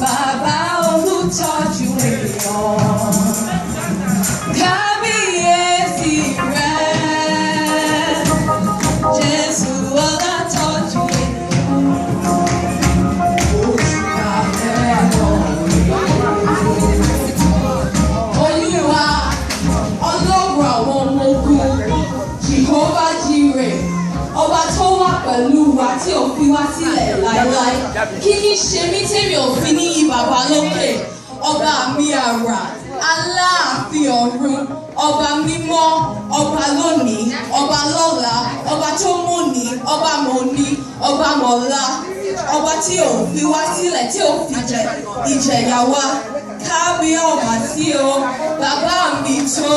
Bàbá olùtọ́jú ènìyàn, kábíyèsí rẹ̀, Jésù olùtọ́jú ènìyàn, Olúwa ọlọ́run àwọn ọmọ ogun, Jehovah Jireh, ọba tó wà pẹ̀lú wa tí ò fi wá sílẹ̀ láéláé. Kí ni ṣe mí tèmi ò fi ní yí bàbá lókè? Ọba mi àrà, aláàfin ọ̀run, ọba mímọ́, ọba lónìí, ọba lọ́la, ọba tó mọ̀ní, ọba mọ̀ní, ọba mọ̀lá, ọba tí ò fi wá sílẹ̀, tí ò fi ìjẹ̀yà wá. Kábíyèsí o, bàbá mi tó.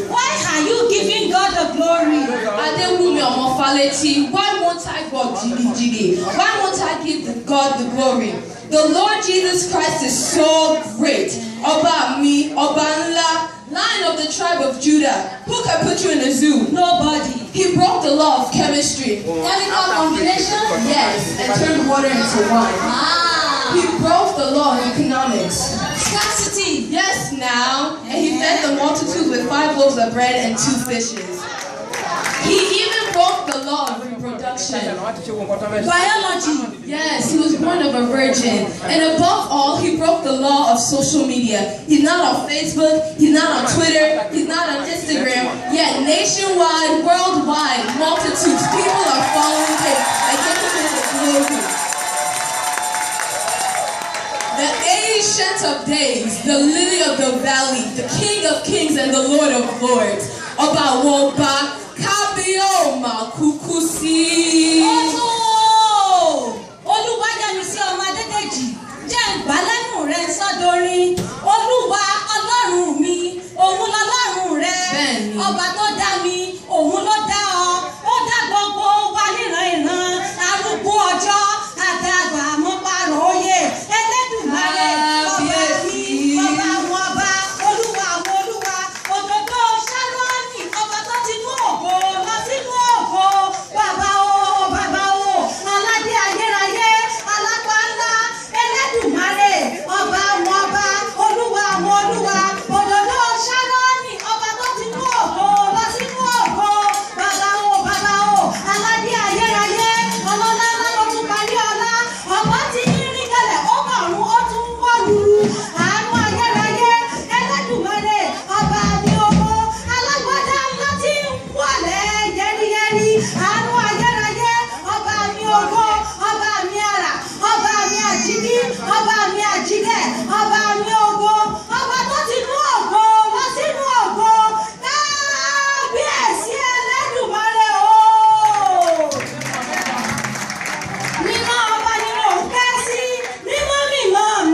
Why are you giving God the glory? ADEWUMI FALETI, why won't I God jiggy? Why won't I give God the glory? The Lord Jesus Christ is so great. Oba mi, Oba nla, Lion of the tribe of Judah. Who can put you in a zoo? Nobody. He broke the law of chemistry. Chemical combination? Yes, and turned water into wine. He broke the law of economics. Scarcity. Yes, now. And he fed the multitudes with 5 loaves of bread and 2 fishes. He even broke the law of reproduction. Biology. Yes, he was born of a virgin. And above all, he broke the law of social media. He's not on Facebook, he's not on Twitter, he's not on Instagram. Yet nationwide, worldwide, multitudes, people are following him and giving him the glory. The Ancient of Days, the Lily of the Valley, the King of Kings and the Lord of Lords. Ọba Woba, Kábíyèsí Kukusi. Olúwa Yemisi ọmọ Adedeji, jẹ́ ìgbálẹ́nu rẹ̀ sọ́dọ̀rin. Olúwa Ọlọ́run mi, òun lọ́lọ́run rẹ̀. Ọba tó dá mi, òun ló dá ọ. Ó dá gbogbo wa níran ìran, arúgbó ọjọ́, àdàgbà mọ́pàrọ̀ òye. Elédùmarè, ọba mi, ọba àwọn ọba, olúwa àwọn olúwa, òdòdó Ṣárónì, ọba tó ti mú ògo lọ sínú ògo. Bàbá o, aládé ayérayé, alágbá ńlá, Elédùmarè, ọba àwọn ọba, olúwa àwọn olúwa, òdòdó Ṣárónì, ọba tó ti mú ògo lọ sínú ògo. Bàbá o, aládé ayérayé, ọlọ́lá ńlá ló tún parí ọlá, ọba tí yín rí kalẹ̀, ó mọ̀rún, ó tún ń wọ́ lulu. Àánú ayérayé, Elédùmarè, ọba mi ògo, alágbádá ńlá tí ń wọlé yẹ́rìyẹ́rì. Àánú ayérayé, ọba mi ògo, ọba mi àrà, ọba mi àjíkí, ọba mi àjíkẹ́, ọba mi ògo, ọba tó ti mú ògo lọ sínú ògo. Kábíyèsí Elédùmarè o. Mímọ́ ọba ni mò ń ké sí,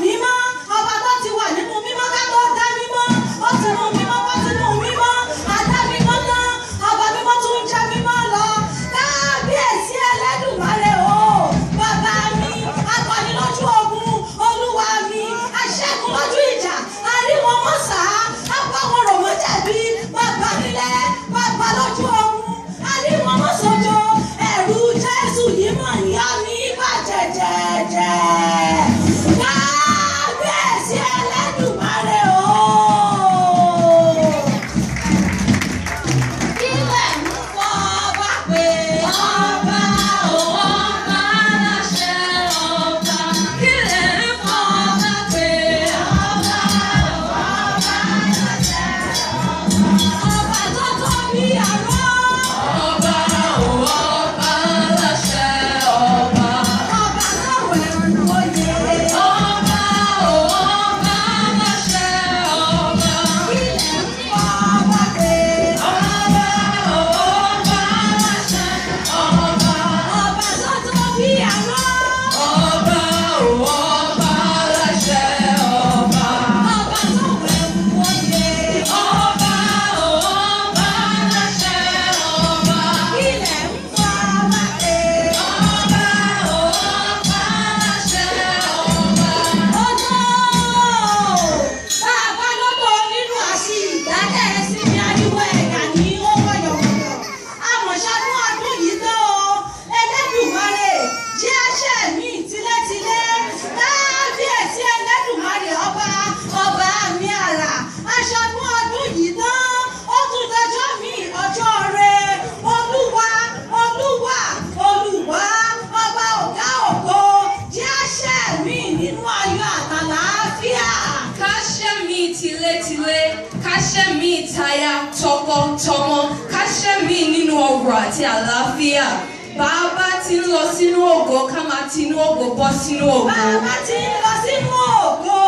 mímọ́, ọba tó ti wà nínú mímọ́ ká tó dá mímọ́, ó ti mú mímọ́ wá sínú mímọ́, àdá mímọ́ tán, ọba mímọ́ tún ń jẹ́ mímọ́ lọ. Kábíyèsí Elédùmarè o, bàbá mi, akọni lójú ogun, olúwa mi, aṣẹ́gun lójú ìjà, àríwọ̀n mọ́sà, apáwọn rò mọ́ jẹ̀bi, bàbá nílẹ̀, bàbá lójú ogun, àríwọ̀n mọ́sọ̀jọ́, ẹ̀rù Jésù yìí mọ̀ ń yá mi bàjẹ́jẹ́jẹ́. Kábíyèsí Elédùmarè o. Ilẹ̀ ń fọ́ ọba pé ọba o, ọba aláṣẹ ọba. Ilẹ̀ ń fọ́ ọba pé ọba o, ọba aláṣẹ ọba. Ọba tó tóbi àrọ́. Ọba o, ọba aláṣẹ táyà, tọkọ, tọmọ, ká ṣẹ̀mí nínú ọrọ̀ àti àlàáfíà. Bàbá ti ń lọ sínú ògo, ká máa tinú ògo bọ́ sínú ògo. Bàbá ti ń lọ sínú ògo.